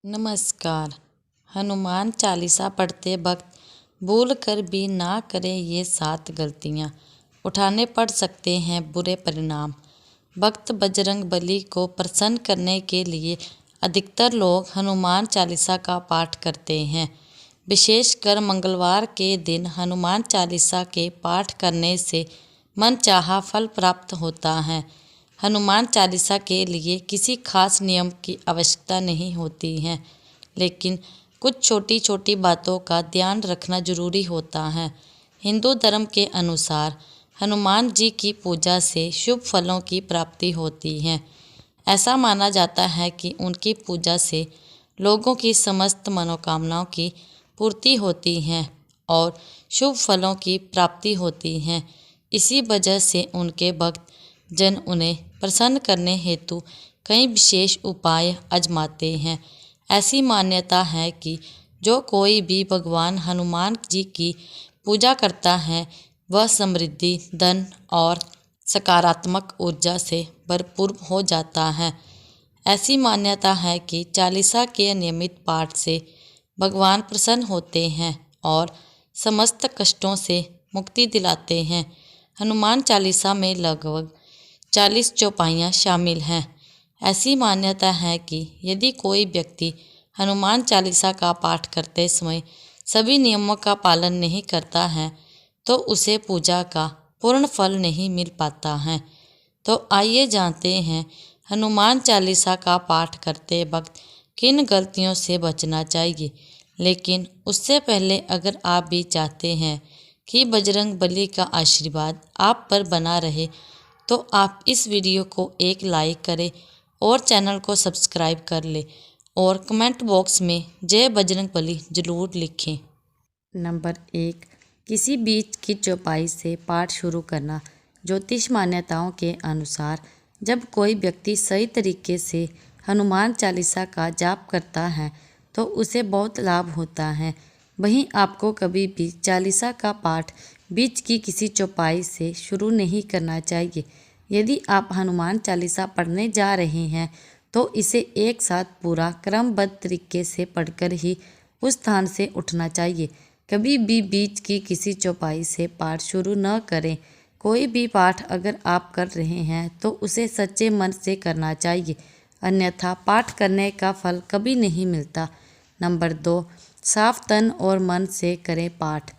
नमस्कार। हनुमान चालीसा पढ़ते वक्त भूल कर भी ना करें ये 7 गलतियाँ, उठाने पड़ सकते हैं बुरे परिणाम। भक्त बजरंग बली को प्रसन्न करने के लिए अधिकतर लोग हनुमान चालीसा का पाठ करते हैं। विशेषकर मंगलवार के दिन हनुमान चालीसा के पाठ करने से मनचाहा फल प्राप्त होता है। हनुमान चालीसा के लिए किसी खास नियम की आवश्यकता नहीं होती है, लेकिन कुछ छोटी छोटी बातों का ध्यान रखना जरूरी होता है। हिंदू धर्म के अनुसार हनुमान जी की पूजा से शुभ फलों की प्राप्ति होती है। ऐसा माना जाता है कि उनकी पूजा से लोगों की समस्त मनोकामनाओं की पूर्ति होती है और शुभ फलों की प्राप्ति होती है। इसी वजह से उनके भक्त जन उन्हें प्रसन्न करने हेतु कई विशेष उपाय आजमाते हैं। ऐसी मान्यता है कि जो कोई भी भगवान हनुमान जी की पूजा करता है वह समृद्धि, धन और सकारात्मक ऊर्जा से भरपूर हो जाता है। ऐसी मान्यता है कि चालीसा के नियमित पाठ से भगवान प्रसन्न होते हैं और समस्त कष्टों से मुक्ति दिलाते हैं। हनुमान चालीसा में लगभग 40 चौपाइयाँ शामिल हैं। ऐसी मान्यता है कि यदि कोई व्यक्ति हनुमान चालीसा का पाठ करते समय सभी नियमों का पालन नहीं करता है तो उसे पूजा का पूर्ण फल नहीं मिल पाता है। तो आइए जानते हैं हनुमान चालीसा का पाठ करते वक्त किन गलतियों से बचना चाहिए। लेकिन उससे पहले अगर आप भी चाहते हैं कि बजरंग बली का आशीर्वाद आप पर बना रहे तो आप इस वीडियो को एक लाइक करें और चैनल को सब्सक्राइब कर लें और कमेंट बॉक्स में जय बजरंग बली जरूर लिखें। नंबर 1, किसी बीच की चौपाई से पाठ शुरू करना। ज्योतिष मान्यताओं के अनुसार जब कोई व्यक्ति सही तरीके से हनुमान चालीसा का जाप करता है तो उसे बहुत लाभ होता है। वहीं आपको कभी भी चालीसा का पाठ बीच की किसी चौपाई से शुरू नहीं करना चाहिए। यदि आप हनुमान चालीसा पढ़ने जा रहे हैं तो इसे एक साथ पूरा क्रमबद्ध तरीके से पढ़कर ही उस स्थान से उठना चाहिए। कभी भी बीच की किसी चौपाई से पाठ शुरू न करें। कोई भी पाठ अगर आप कर रहे हैं तो उसे सच्चे मन से करना चाहिए, अन्यथा पाठ करने का फल कभी नहीं मिलता। नंबर 2, साफ तन और मन से करें पाठ।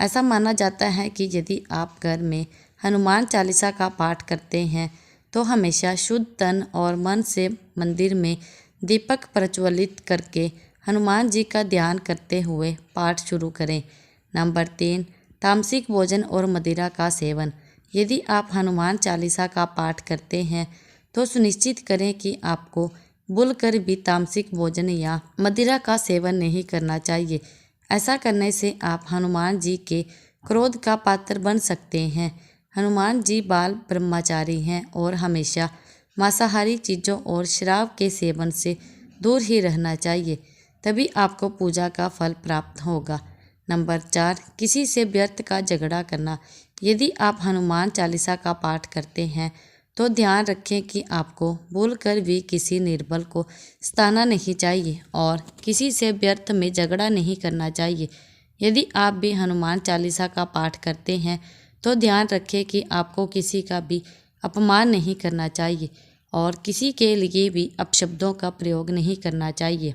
ऐसा माना जाता है कि यदि आप घर में हनुमान चालीसा का पाठ करते हैं तो हमेशा शुद्ध तन और मन से मंदिर में दीपक प्रज्वलित करके हनुमान जी का ध्यान करते हुए पाठ शुरू करें। नंबर 3, तामसिक भोजन और मदिरा का सेवन। यदि आप हनुमान चालीसा का पाठ करते हैं तो सुनिश्चित करें कि आपको भूलकर भी तामसिक भोजन या मदिरा का सेवन नहीं करना चाहिए। ऐसा करने से आप हनुमान जी के क्रोध का पात्र बन सकते हैं। हनुमान जी बाल ब्रह्मचारी हैं और हमेशा मांसाहारी चीज़ों और शराब के सेवन से दूर ही रहना चाहिए, तभी आपको पूजा का फल प्राप्त होगा। नंबर 4, किसी से व्यर्थ का झगड़ा करना। यदि आप हनुमान चालीसा का पाठ करते हैं तो ध्यान रखें कि आपको भूलकर भी किसी निर्बल को सताना नहीं चाहिए और किसी से व्यर्थ में झगड़ा नहीं करना चाहिए। यदि आप भी हनुमान चालीसा का पाठ करते हैं तो ध्यान रखें कि आपको किसी का भी अपमान नहीं करना चाहिए और किसी के लिए भी अपशब्दों का प्रयोग नहीं करना चाहिए।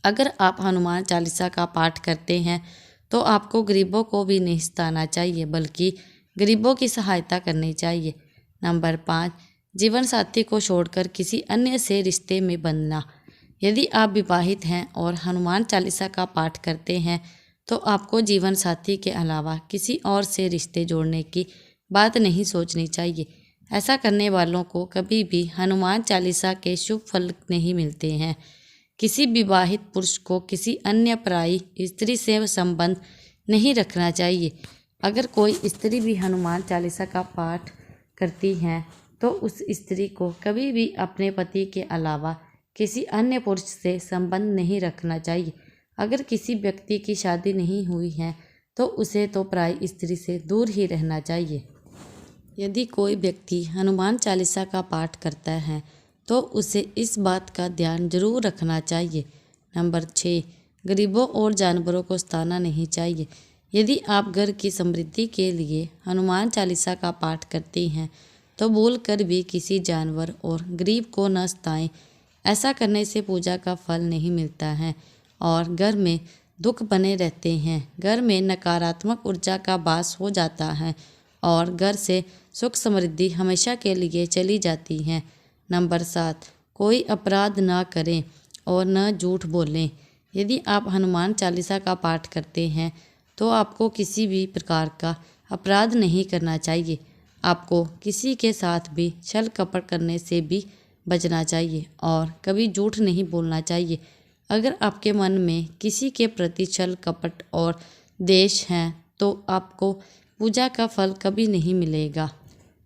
अगर आप हनुमान चालीसा का पाठ करते हैं तो आपको गरीबों को भी नहीं सताना चाहिए, बल्कि गरीबों की सहायता करनी चाहिए। नंबर 5, जीवन साथी को छोड़कर किसी अन्य से रिश्ते में बंधना। यदि आप विवाहित हैं और हनुमान चालीसा का पाठ करते हैं तो आपको जीवन साथी के अलावा किसी और से रिश्ते जोड़ने की बात नहीं सोचनी चाहिए। ऐसा करने वालों को कभी भी हनुमान चालीसा के शुभ फल नहीं मिलते हैं। किसी विवाहित पुरुष को किसी अन्य पराई स्त्री से संबंध नहीं रखना चाहिए। अगर कोई स्त्री भी हनुमान चालीसा का पाठ करती हैं तो उस स्त्री को कभी भी अपने पति के अलावा किसी अन्य पुरुष से संबंध नहीं रखना चाहिए। अगर किसी व्यक्ति की शादी नहीं हुई है तो उसे तो पराई स्त्री से दूर ही रहना चाहिए। यदि कोई व्यक्ति हनुमान चालीसा का पाठ करता है तो उसे इस बात का ध्यान जरूर रखना चाहिए। नंबर 6, गरीबों और जानवरों को सताना नहीं चाहिए। यदि आप घर की समृद्धि के लिए हनुमान चालीसा का पाठ करती हैं तो भूल कर भी किसी जानवर और गरीब को न सताएं। ऐसा करने से पूजा का फल नहीं मिलता है और घर में दुख बने रहते हैं। घर में नकारात्मक ऊर्जा का वास हो जाता है और घर से सुख समृद्धि हमेशा के लिए चली जाती है। नंबर 7, कोई अपराध ना करें और न झूठ बोलें। यदि आप हनुमान चालीसा का पाठ करते हैं तो आपको किसी भी प्रकार का अपराध नहीं करना चाहिए। आपको किसी के साथ भी छल कपट करने से भी बचना चाहिए और कभी झूठ नहीं बोलना चाहिए। अगर आपके मन में किसी के प्रति छल कपट और द्वेष है तो आपको पूजा का फल कभी नहीं मिलेगा।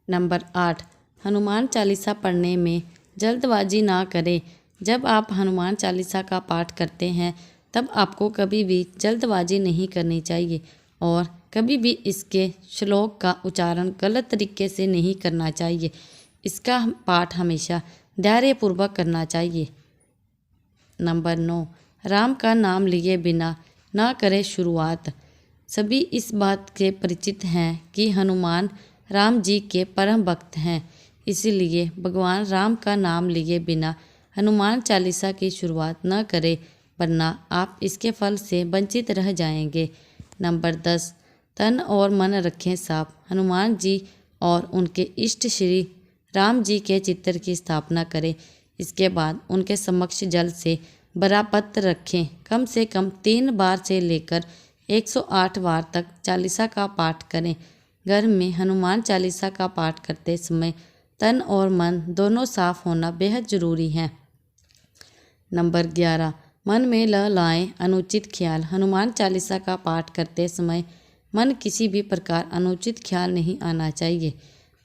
नंबर 8, हनुमान चालीसा पढ़ने में जल्दबाजी ना करें। जब आप हनुमान चालीसा का पाठ करते हैं तब आपको कभी भी जल्दबाजी नहीं करनी चाहिए और कभी भी इसके श्लोक का उच्चारण गलत तरीके से नहीं करना चाहिए। इसका पाठ हमेशा धैर्यपूर्वक करना चाहिए। नंबर 9, राम का नाम लिए बिना ना करें शुरुआत। सभी इस बात के परिचित हैं कि हनुमान राम जी के परम भक्त हैं, इसलिए भगवान राम का नाम लिए बिना हनुमान चालीसा की शुरुआत न करें, वरना आप इसके फल से वंचित रह जाएंगे। नंबर 10, तन और मन रखें साफ। हनुमान जी और उनके इष्ट श्री राम जी के चित्र की स्थापना करें। इसके बाद उनके समक्ष जल से भरा पत्र रखें। कम से कम 3 बार से लेकर 108 बार तक चालीसा का पाठ करें। घर में हनुमान चालीसा का पाठ करते समय तन और मन दोनों साफ होना बेहद ज़रूरी है। नंबर 11, मन में ल लाएं अनुचित ख्याल। हनुमान चालीसा का पाठ करते समय मन किसी भी प्रकार अनुचित ख्याल नहीं आना चाहिए।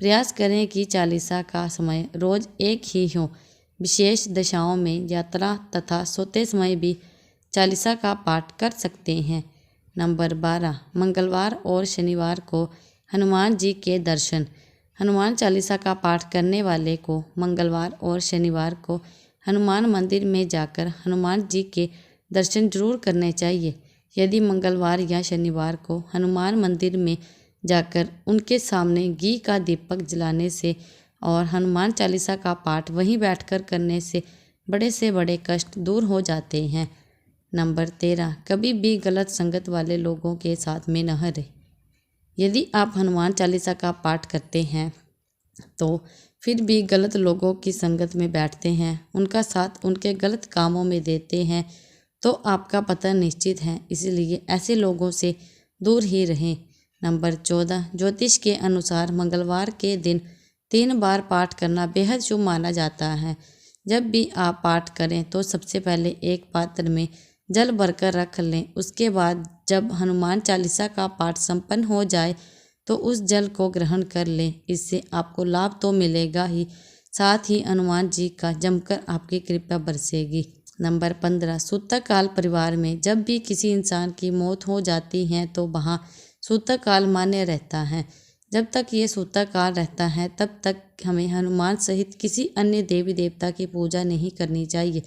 प्रयास करें कि चालीसा का समय रोज़ एक ही हो। विशेष दशाओं में यात्रा तथा सोते समय भी चालीसा का पाठ कर सकते हैं। नंबर 12, मंगलवार और शनिवार को हनुमान जी के दर्शन। हनुमान चालीसा का पाठ करने वाले को मंगलवार और शनिवार को हनुमान मंदिर में जाकर हनुमान जी के दर्शन जरूर करने चाहिए। यदि मंगलवार या शनिवार को हनुमान मंदिर में जाकर उनके सामने घी का दीपक जलाने से और हनुमान चालीसा का पाठ वहीं बैठकर करने से बड़े कष्ट दूर हो जाते हैं। नंबर 13, कभी भी गलत संगत वाले लोगों के साथ में न रहें। यदि आप हनुमान चालीसा का पाठ करते हैं तो फिर भी गलत लोगों की संगत में बैठते हैं, उनका साथ उनके गलत कामों में देते हैं तो आपका पतन निश्चित है, इसलिए ऐसे लोगों से दूर ही रहें। नंबर 14, ज्योतिष के अनुसार मंगलवार के दिन 3 बार पाठ करना बेहद शुभ माना जाता है। जब भी आप पाठ करें तो सबसे पहले एक पात्र में जल भरकर रख लें। उसके बाद जब हनुमान चालीसा का पाठ संपन्न हो जाए तो उस जल को ग्रहण कर लें। इससे आपको लाभ तो मिलेगा ही, साथ ही हनुमान जी का जमकर आपकी कृपा बरसेगी। नंबर 15, सूतक काल परिवार में जब भी किसी इंसान की मौत हो जाती है तो वहाँ सूतक काल मान्य रहता है। जब तक ये सूतक काल रहता है तब तक हमें हनुमान सहित किसी अन्य देवी देवता की पूजा नहीं करनी चाहिए।